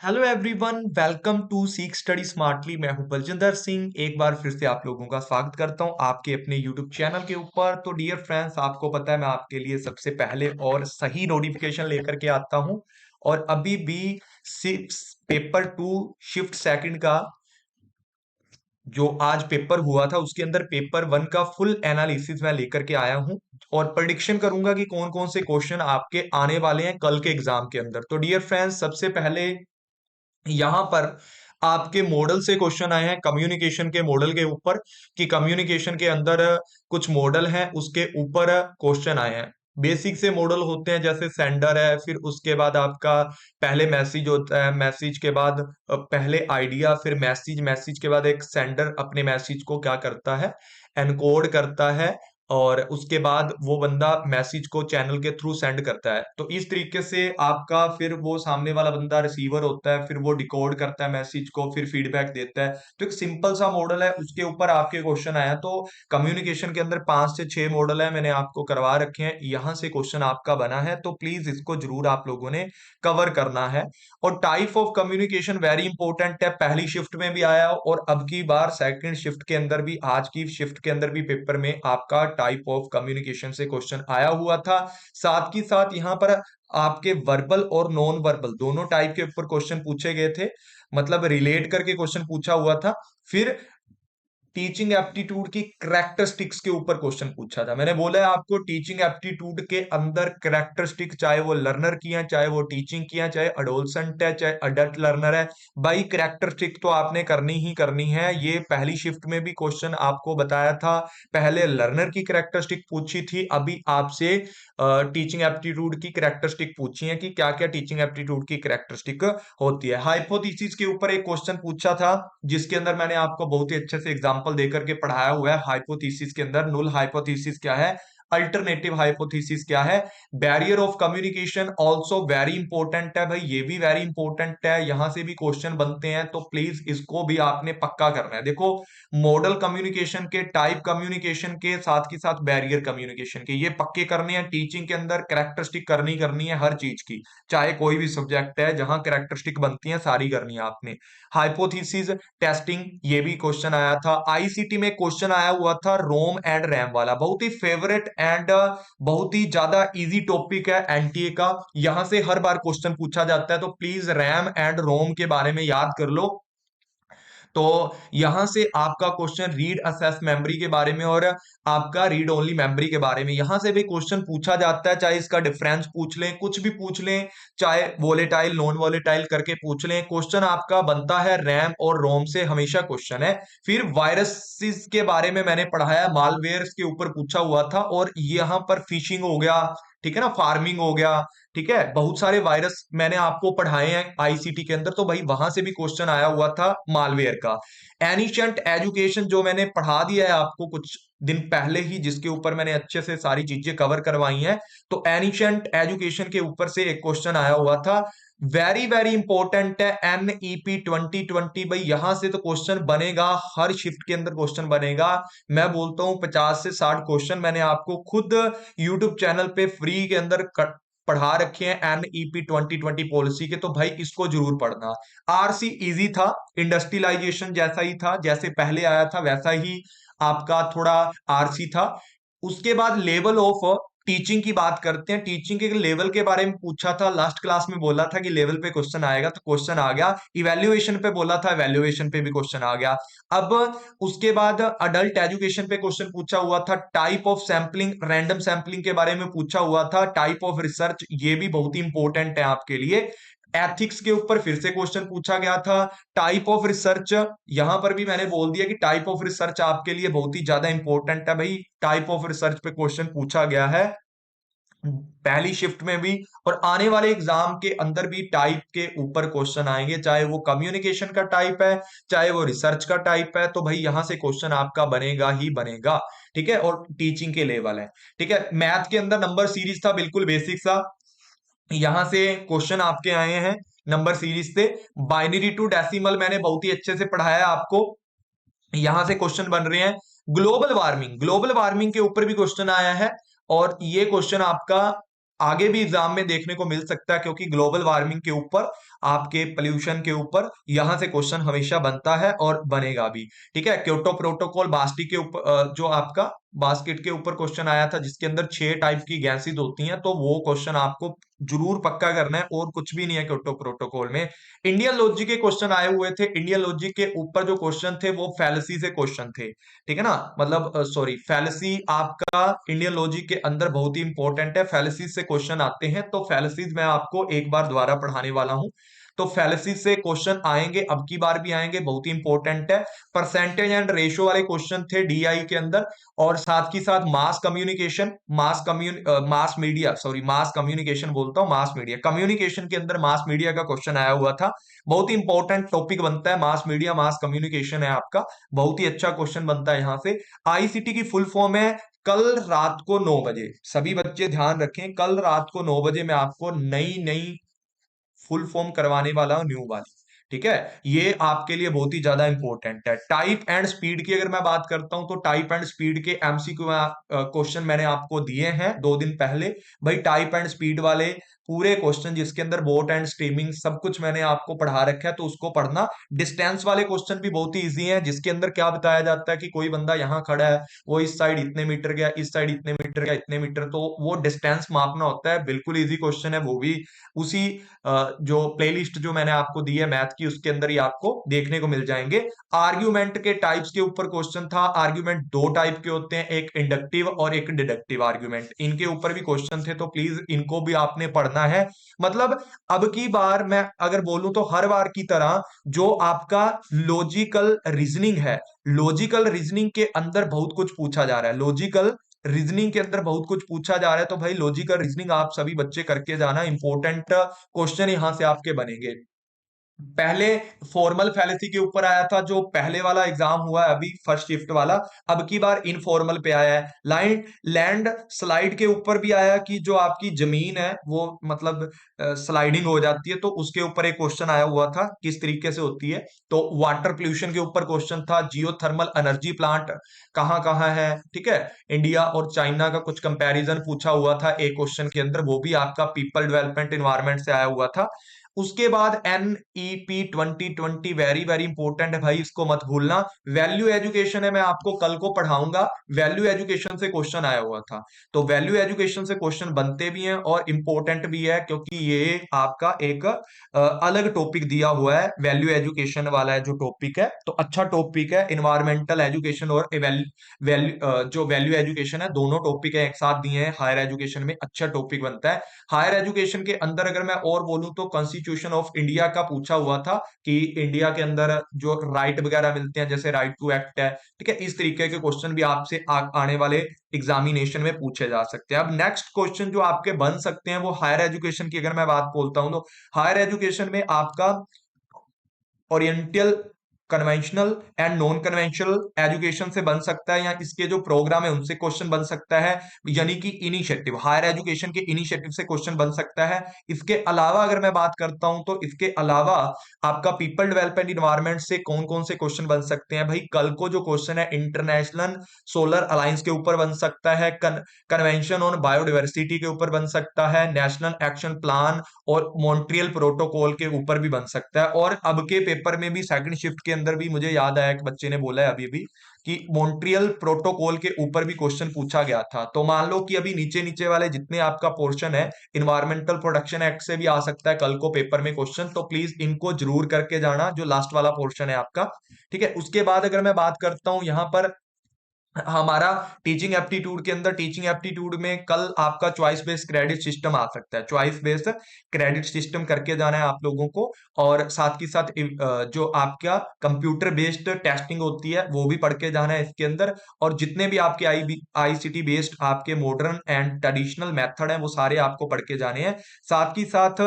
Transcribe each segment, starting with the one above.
Hello everyone, welcome to सीख study smartly. मैं हूं बलजिंदर सिंह। एक बार फिर से आप लोगों का स्वागत करता हूं आपके अपने यूट्यूब चैनल के ऊपर। तो डियर फ्रेंड्स, आपको पता है मैं आपके लिए सबसे पहले और सही नोटिफिकेशन लेकर के आता हूं। और अभी भी six paper two shift second का जो आज पेपर हुआ था उसके अंदर पेपर वन का फुल एनालिसिस मैं लेकर के आया हूं। और प्रेडिक्शन करूंगा कि कौन कौन से क्वेश्चन आपके आने वाले हैं कल के एग्जाम के अंदर। तो डियर फ्रेंड्स, सबसे पहले यहां पर आपके मॉडल से क्वेश्चन आए हैं कम्युनिकेशन के मॉडल के ऊपर, कि कम्युनिकेशन के अंदर कुछ मॉडल हैं उसके ऊपर क्वेश्चन आए हैं। बेसिक से मॉडल होते हैं, जैसे सेंडर है, फिर उसके बाद आपका पहले मैसेज होता है, मैसेज के बाद पहले आइडिया, फिर मैसेज, मैसेज के बाद एक सेंडर अपने मैसेज को क्या करता है, एनकोड करता है, और उसके बाद वो बंदा मैसेज को चैनल के थ्रू सेंड करता है। तो इस तरीके से आपका फिर वो सामने वाला बंदा रिसीवर होता है, फिर वो डिकोड करता है मैसेज को, फिर फीडबैक देता है। तो एक सिंपल सा मॉडल है, उसके ऊपर आपके क्वेश्चन आया। तो कम्युनिकेशन के अंदर 5 से 6 मॉडल है, मैंने आपको करवा रखे हैं, यहां से क्वेश्चन आपका बना है, तो प्लीज इसको जरूर आप लोगों ने कवर करना है। और type of communication very important है, पहली शिफ्ट में भी आया और अब की बार सेकंड शिफ्ट के अंदर भी, आज की शिफ्ट के अंदर भी पेपर में आपका टाइप ऑफ कम्युनिकेशन से क्वेश्चन आया हुआ था। साथ ही साथ यहां पर आपके वर्बल और नॉन वर्बल दोनों टाइप के ऊपर क्वेश्चन पूछे गए थे, मतलब रिलेट करके क्वेश्चन पूछा हुआ था। फिर टीचिंग एप्टीट्यूड की करेक्टरिस्टिक्स के ऊपर क्वेश्चन पूछा था। मैंने बोला है आपको, टीचिंग एप्टीट्यूड के अंदर करेक्टरिस्टिक, चाहे वो लर्नर की है, चाहे वो टीचिंग की है, चाहे अडोलसेंट है, चाहे अडल्ट लर्नर है, भाई करेक्टरिस्टिक तो आपने करनी ही करनी है। ये पहली शिफ्ट में भी क्वेश्चन आपको बताया था, पहले लर्नर की करेक्टरिस्टिक पूछी थी, अभी आपसे टीचिंग एप्टीट्यूड की करेक्टरिस्टिक पूछी है कि क्या क्या टीचिंग एप्टीट्यूड की करेक्टरिस्टिक होती है। हाइपोथेसिस के ऊपर एक क्वेश्चन पूछा था, जिसके अंदर मैंने आपको बहुत ही अच्छे से एग्जांपल देकर के पढ़ाया हुआ है। हाइपोथेसिस के अंदर नुल हाइपोथेसिस क्या है, अल्टरनेटिव हाइपोथेसिस क्या है, barrier of communication also very important है। भाई ये भी वेरी इंपॉर्टेंट है, यहां से भी क्वेश्चन बनते हैं, तो प्लीज इसको भी आपने पक्का करना है। देखो, मॉडल कम्युनिकेशन के, टाइप कम्युनिकेशन के, साथ ही साथ बैरियर कम्युनिकेशन के, ये पक्के करने हैं। टीचिंग के अंदर करेक्टरिस्टिक करनी करनी है हर चीज की, चाहे कोई भी सब्जेक्ट है, जहां करेक्टरिस्टिक बनती है सारी करनी है आपने। हाइपोथेसिस टेस्टिंग, ये भी क्वेश्चन आया था। आईसीटी में क्वेश्चन आया हुआ था रोम एंड रैम वाला, बहुत ही फेवरेट एंड बहुत ही ज्यादा इजी टॉपिक है एनटीए का, यहां से हर बार क्वेश्चन पूछा जाता है। तो प्लीज रैम एंड रोम के बारे में याद कर लो। तो यहां से आपका क्वेश्चन रीड असेस मेमोरी के बारे में और आपका रीड ओनली मेमोरी के बारे में, यहां से भी क्वेश्चन पूछा जाता है, चाहे इसका डिफरेंस पूछ लें, कुछ भी पूछ लें, चाहे वोलेटाइल नॉन वोलेटाइल करके पूछ लें, क्वेश्चन आपका बनता है रैम और रोम से, हमेशा क्वेश्चन है। फिर वायरसेस के बारे में मैंने पढ़ाया, मालवेयर के ऊपर पूछा हुआ था, और यहां पर फिशिंग हो गया, ठीक है ना, फार्मिंग हो गया, ठीक है, बहुत सारे वायरस मैंने आपको पढ़ाए हैं आईसीटी के अंदर, तो भाई वहां से भी क्वेश्चन आया हुआ था मालवेयर का। एनिशंट एजुकेशन जो मैंने पढ़ा दिया है आपको कुछ दिन पहले ही, जिसके ऊपर मैंने अच्छे से सारी चीजें कवर करवाई हैं, तो एनिशंट एजुकेशन के ऊपर से एक क्वेश्चन आया हुआ था, वेरी वेरी इंपॉर्टेंट है, एनईपी 2020। भाई यहां से तो क्वेश्चन बनेगा, हर शिफ्ट के अंदर क्वेश्चन बनेगा। मैं बोलता हूं 50 से 60 क्वेश्चन मैंने आपको खुद यूट्यूब चैनल पे फ्री के अंदर पढ़ा रखे हैं एनईपी 2020 पॉलिसी के, तो भाई इसको जरूर पढ़ना। आरसी इजी था, इंडस्ट्रियलाइजेशन जैसा ही था, जैसे पहले आया था वैसा ही आपका थोड़ा आरसी था। उसके बाद लेवल ऑफ टीचिंग की बात करते हैं, टीचिंग के लेवल के बारे में पूछा था, लास्ट क्लास में बोला था कि लेवल पे क्वेश्चन आएगा, तो क्वेश्चन आ गया। इवैल्यूएशन पे बोला था, इवैल्यूएशन पे भी क्वेश्चन आ गया। अब उसके बाद अडल्ट एजुकेशन पे क्वेश्चन पूछा हुआ था, type of sampling, random sampling के बारे में पूछा हुआ था, टाइप ऑफ रिसर्च, ये भी बहुत ही इंपॉर्टेंट है आपके लिए। एथिक्स के ऊपर फिर से क्वेश्चन पूछा गया था। टाइप ऑफ रिसर्च, यहां पर भी मैंने बोल दिया कि टाइप ऑफ रिसर्च आपके लिए बहुत ही ज्यादा इंपॉर्टेंट है। भाई टाइप ऑफ रिसर्च पे क्वेश्चन पूछा गया है पहली शिफ्ट में भी, और आने वाले एग्जाम के अंदर भी टाइप के ऊपर क्वेश्चन आएंगे, चाहे वो कम्युनिकेशन का टाइप है, चाहे वो रिसर्च का टाइप है, तो भाई यहां से क्वेश्चन आपका बनेगा ही बनेगा, ठीक है। और टीचिंग के लेवल है, ठीक है। मैथ के अंदर नंबर सीरीज था, बिल्कुल बेसिक सा, यहां से क्वेश्चन आपके आए हैं नंबर सीरीज से। बाइनरी टू डेसिमल मैंने बहुत ही अच्छे से पढ़ाया आपको, यहां से क्वेश्चन बन रहे हैं। ग्लोबल वार्मिंग, ग्लोबल वार्मिंग के ऊपर भी क्वेश्चन आया है, और ये क्वेश्चन आपका आगे भी एग्जाम में देखने को मिल सकता है, क्योंकि ग्लोबल वार्मिंग के ऊपर आपके पोल्यूशन के ऊपर यहां से क्वेश्चन हमेशा बनता है और बनेगा भी। ठीक है, क्योटो प्रोटोकॉल बास्टिक के ऊपर जो आपका बास्केट के ऊपर क्वेश्चन आया था जिसके अंदर 6 टाइप की गैसेस होती हैं, तो वो क्वेश्चन आपको जरूर पक्का करना है और कुछ भी नहीं है क्योटो प्रोटोकॉल में। इंडियन लॉजिक के क्वेश्चन आए हुए थे, इंडियन लॉजिक के ऊपर जो क्वेश्चन थे वो फैलेसी से क्वेश्चन थे। ठीक है ना, मतलब सॉरी, फैलेसी आपका इंडियन लॉजिक के अंदर बहुत ही इंपॉर्टेंट है, फैलेसी से क्वेश्चन आते हैं, तो फैलेसीज मैं आपको एक बार दोबारा पढ़ाने वाला हूं। तो फैलेसिस से क्वेश्चन आएंगे, अब की बार भी आएंगे, बहुत ही इंपॉर्टेंट है। परसेंटेज एंड रेशियो वाले क्वेश्चन थे डीआई के अंदर, और साथ ही साथ mass communication, mass media, sorry mass communication बोलता हूं, मास मीडिया, कम्युनिकेशन के अंदर मास मीडिया का क्वेश्चन आया हुआ था। बहुत ही इंपॉर्टेंट टॉपिक बनता है मास मीडिया, मास कम्युनिकेशन है आपका, बहुत ही अच्छा क्वेश्चन बनता है यहां से। आईसीटी की फुल फॉर्म है कल रात को 9 बजे, सभी बच्चे ध्यान रखें, कल रात को 9 बजे मैं आपको नई नई फुल फॉर्म करवाने वाला हूं, न्यू वाली। ठीक है, ये आपके लिए बहुत ही ज्यादा इंपॉर्टेंट है। टाइप एंड स्पीड की अगर मैं बात करता हूं, तो टाइप एंड स्पीड के एमसीक्यू क्वेश्चन मैंने आपको दिए हैं 2 दिन पहले। भाई टाइप एंड स्पीड वाले पूरे क्वेश्चन जिसके अंदर बोट एंड स्ट्रीमिंग सब कुछ मैंने आपको पढ़ा रखा है, तो उसको पढ़ना। डिस्टेंस वाले क्वेश्चन भी बहुत ही इजी है, जिसके अंदर क्या बताया जाता है कि कोई बंदा यहां खड़ा है, वो इस साइड इतने मीटर गया, इस साइड इतने मीटर गया, इतने मीटर, तो वो डिस्टेंस मापना होता है। बिल्कुल इजी क्वेश्चन है वो भी, उसी जो प्लेलिस्ट जो मैंने आपको दी है मैथ की उसके अंदर ही आपको देखने को मिल जाएंगे। आर्ग्यूमेंट के टाइप्स के ऊपर क्वेश्चन था, आर्ग्यूमेंट 2 टाइप के होते हैं, एक इंडक्टिव और एक डिडक्टिव आर्ग्यूमेंट, इनके ऊपर भी क्वेश्चन थे, तो प्लीज इनको भी आपने पढ़ना है। मतलब अब की बार मैं अगर बोलूं तो हर बार की तरह जो आपका लॉजिकल रीजनिंग है, लॉजिकल रीजनिंग के अंदर बहुत कुछ पूछा जा रहा है, लॉजिकल रीजनिंग के अंदर बहुत कुछ पूछा जा रहा है, तो भाई लॉजिकल रीजनिंग आप सभी बच्चे करके जाना, इंपॉर्टेंट क्वेश्चन यहां से आपके बनेंगे। पहले फॉर्मल फैलेसी के ऊपर आया था, जो पहले वाला एग्जाम हुआ है अभी फर्स्ट शिफ्ट वाला, अब की बार इनफॉर्मल पे आया है। लाइन लैंड स्लाइड के ऊपर भी आया कि जो आपकी जमीन है वो मतलब स्लाइडिंग हो जाती है, तो उसके ऊपर एक क्वेश्चन आया हुआ था किस तरीके से होती है। तो वाटर पोल्यूशन के ऊपर क्वेश्चन था, जियोथर्मल एनर्जी प्लांट कहाँ कहाँ है, ठीक है, इंडिया और चाइना का कुछ कंपैरिजन पूछा हुआ था एक क्वेश्चन के अंदर, वो भी आपका पीपल डेवलपमेंट एनवायरमेंट से आया हुआ था। उसके बाद NEP 2020 वेरी वेरी इंपॉर्टेंट है भाई, इसको मत भूलना। वैल्यू एजुकेशन है, मैं आपको कल को पढ़ाऊंगा, वैल्यू एजुकेशन से क्वेश्चन आया हुआ था। तो वैल्यू एजुकेशन से क्वेश्चन बनते भी हैं और इंपॉर्टेंट भी है, क्योंकि ये आपका एक अलग टॉपिक दिया हुआ है, वैल्यू एजुकेशन वाला है जो टॉपिक है, तो अच्छा टॉपिक है। इन्वायरमेंटल एजुकेशन और जो वैल्यू एजुकेशन है, दोनों टॉपिक है एक साथ दिए हैं हायर एजुकेशन में, अच्छा टॉपिक बनता है। हायर एजुकेशन के अंदर अगर मैं और बोलूं तो कॉन्स्टिट्यूशन ऑफ इंडिया का पूछा हुआ था कि इंडिया के अंदर जो राइट वगैरह मिलते हैं, जैसे राइट टू एक्ट है, ठीक है, इस तरीके के क्वेश्चन भी आपसे आने वाले एग्जामिनेशन में पूछे जा सकते हैं। अब नेक्स्ट क्वेश्चन जो आपके बन सकते हैं वो हायर एजुकेशन की अगर मैं बात बोलता हूं, तो हायर एजुकेशन में आपका oriental, conventional and non conventional education से बन सकता है, या इसके जो प्रोग्राम है उनसे क्वेश्चन बन सकता है, यानी कि इनिशिएटिव, हायर एजुकेशन के इनिशिएटिव से क्वेश्चन बन सकता है। इसके अलावा अगर मैं बात करता हूं, तो इसके अलावा आपका पीपल डेवलपमेंट इन्वायरमेंट से कौन कौन से क्वेश्चन बन सकते हैं भाई, कल को जो क्वेश्चन है इंटरनेशनल सोलर अलायंस के ऊपर बन सकता है, कन्वेंशन ऑन बायोडाइवर्सिटी के ऊपर बन सकता है, नेशनल एक्शन प्लान और मॉन्ट्रियल प्रोटोकॉल के ऊपर भी बन सकता है। और अब के पेपर में भी सेकंड शिफ्ट के अंदर भी मुझे याद आया कि बच्चे ने बोला है अभी भी कि मॉन्ट्रियल प्रोटोकॉल के ऊपर भी क्वेश्चन पूछा गया था। तो मान लो कि अभी नीचे नीचे वाले जितने आपका पोर्शन है, इन्वायरमेंटल प्रोटेक्शन एक्ट से भी आ सकता है कल को पेपर में क्वेश्चन, तो प्लीज इनको जरूर करके जाना, जो लास्ट वाला पोर्शन है आपका। ठीक है, उसके बाद अगर मैं बात करता हूं यहां पर हमारा टीचिंग एप्टीट्यूड के अंदर, टीचिंग एप्टीट्यूड में कल आपका चॉइस बेस्ड क्रेडिट सिस्टम आ सकता है, चॉइस बेस्ड क्रेडिट सिस्टम करके जाना है आप लोगों को। और साथ ही साथ जो आपका कंप्यूटर बेस्ड टेस्टिंग होती है वो भी पढ़ के जाना है इसके अंदर। और जितने भी आपके आईसीटी बेस्ड आपके मॉडर्न एंड ट्रेडिशनल मेथड हैं वो सारे आपको पढ़ के जाने हैं। साथ ही साथ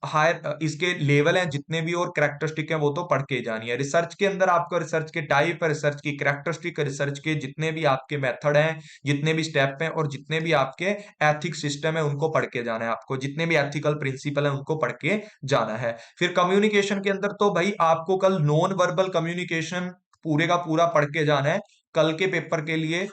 हायर इसके लेवल हैं जितने भी और करेक्टरिस्टिक हैं वो तो पढ़ के जानी है। रिसर्च के अंदर आपको रिसर्च के टाइप, रिसर्च की करेक्टरिस्टिक, रिसर्च के जितने भी आपके मेथड हैं, जितने भी स्टेप हैं और जितने भी आपके एथिक्स सिस्टम है उनको पढ़ के जाना है आपको, जितने भी एथिकल प्रिंसिपल है उनको पढ़ के जाना है। फिर कम्युनिकेशन के अंदर तो भाई आपको कल नॉन वर्बल कम्युनिकेशन पूरे का पूरा पढ़ के जाना है। कल के पेपर के लिए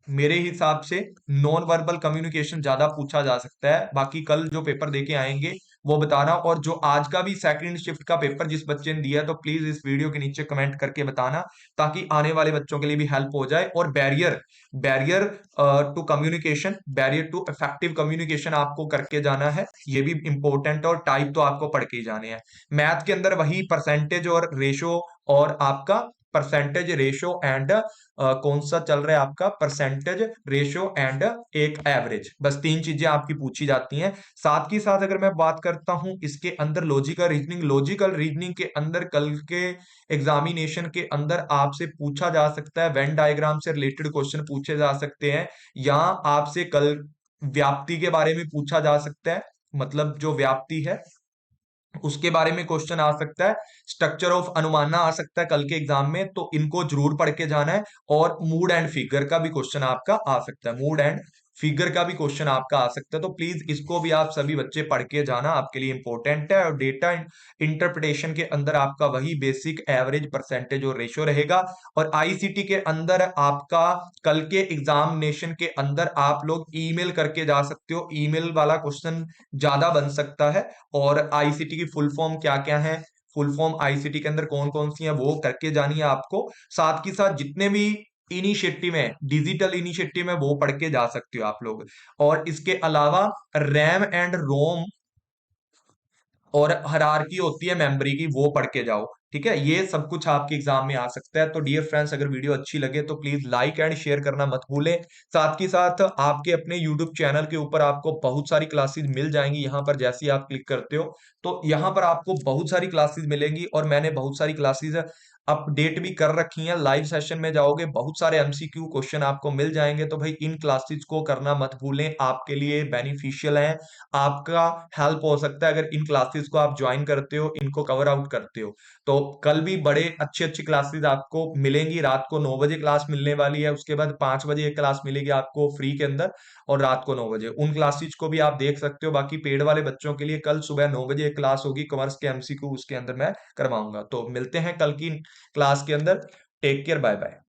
मेरे हिसाब से नॉन वर्बल कम्युनिकेशन ज्यादा पूछा जा सकता है, बाकी कल जो पेपर देके आएंगे वो बताना। और जो आज का भी सेकंड शिफ्ट का पेपर जिस बच्चे ने दिया है, तो प्लीज इस वीडियो के नीचे कमेंट करके बताना, ताकि आने वाले बच्चों के लिए भी हेल्प हो जाए। और barrier barrier to communication, barrier to effective communication आपको करके जाना है, ये भी इंपॉर्टेंट। और टाइप तो आपको पढ़ के ही जाने हैं। मैथ के अंदर वही परसेंटेज और रेशो, और आपका परसेंटेज रेशो एंड कौन सा चल रहा है आपका, परसेंटेज रेशो एंड एक एवरेज, बस तीन चीजें आपकी पूछी जाती हैं। साथ ही साथ अगर मैं बात करता हूं इसके अंदर लॉजिकल रीजनिंग के अंदर कल के एग्जामिनेशन के अंदर आपसे पूछा जा सकता है, वेन डायग्राम से रिलेटेड क्वेश्चन पूछे जा सकते हैं, या आपसे कल व्याप्ति के बारे में पूछा जा सकता है, मतलब जो व्याप्ति है उसके बारे में क्वेश्चन आ सकता है। स्ट्रक्चर ऑफ अनुमानना आ सकता है कल के एग्जाम में, तो इनको जरूर पढ़ के जाना है। और मूड एंड फिगर का भी क्वेश्चन आपका आ सकता है, मूड एंड फिगर का भी क्वेश्चन आपका आ सकता है। तो प्लीज इसको भी आप सभी बच्चे पढ़ के जाना, आपके लिए इंपॉर्टेंट है। और डेटा इंटरप्रिटेशन के अंदर आपका वही बेसिक एवरेज परसेंटेज और रेशो रहेगा। और आईसीटी के अंदर आपका कल के एग्जामिनेशन के अंदर आप लोग ईमेल करके जा सकते हो, ईमेल वाला क्वेश्चन ज्यादा बन सकता है। और आईसीटी की फुल फॉर्म क्या क्या है, फुल फॉर्म आईसीटी के अंदर कौन कौन सी है, वो करके जानी है आपको। साथ ही साथ जितने भी इनिशिएटिव है, डिजिटल इनिशिएटिव है, वो पढ़ के जा सकते हो आप लोग। और इसके अलावा रैम एंड रोम और हायरार्की होती है मेमोरी की, वो पढ़ के जाओ। ठीक है, ये सब कुछ आपके एग्जाम में आ सकता है। तो डियर फ्रेंड्स, अगर वीडियो अच्छी लगे तो प्लीज लाइक एंड शेयर करना मत भूलें। साथ ही साथ आपके अपने यूट्यूब चैनल के ऊपर आपको बहुत सारी क्लासेस मिल जाएंगी। यहाँ पर जैसे ही आप क्लिक करते हो तो यहाँ पर आपको बहुत सारी क्लासेस मिलेंगी, और मैंने बहुत सारी क्लासेस अपडेट भी कर रखी हैं। लाइव सेशन में जाओगे, बहुत सारे एमसीक्यू क्वेश्चन आपको मिल जाएंगे। तो भाई इन क्लासेस को करना मत भूलें, आपके लिए बेनिफिशियल है, आपका हेल्प हो सकता है अगर इन क्लासेस को आप ज्वाइन करते हो, इनको कवर आउट करते हो। तो कल भी बड़े अच्छी अच्छी क्लासेस आपको मिलेंगी। रात को 9 बजे क्लास मिलने वाली है, उसके बाद 5 बजे एक क्लास मिलेगी आपको फ्री के अंदर, और रात को 9 बजे उन क्लासेस को भी आप देख सकते हो। बाकी पेड वाले बच्चों के लिए कल सुबह 9 बजे एक क्लास होगी, कॉमर्स के एमसीक्यू उसके अंदर मैं करवाऊंगा। तो मिलते हैं कल की क्लास के अंदर। Take care, bye bye.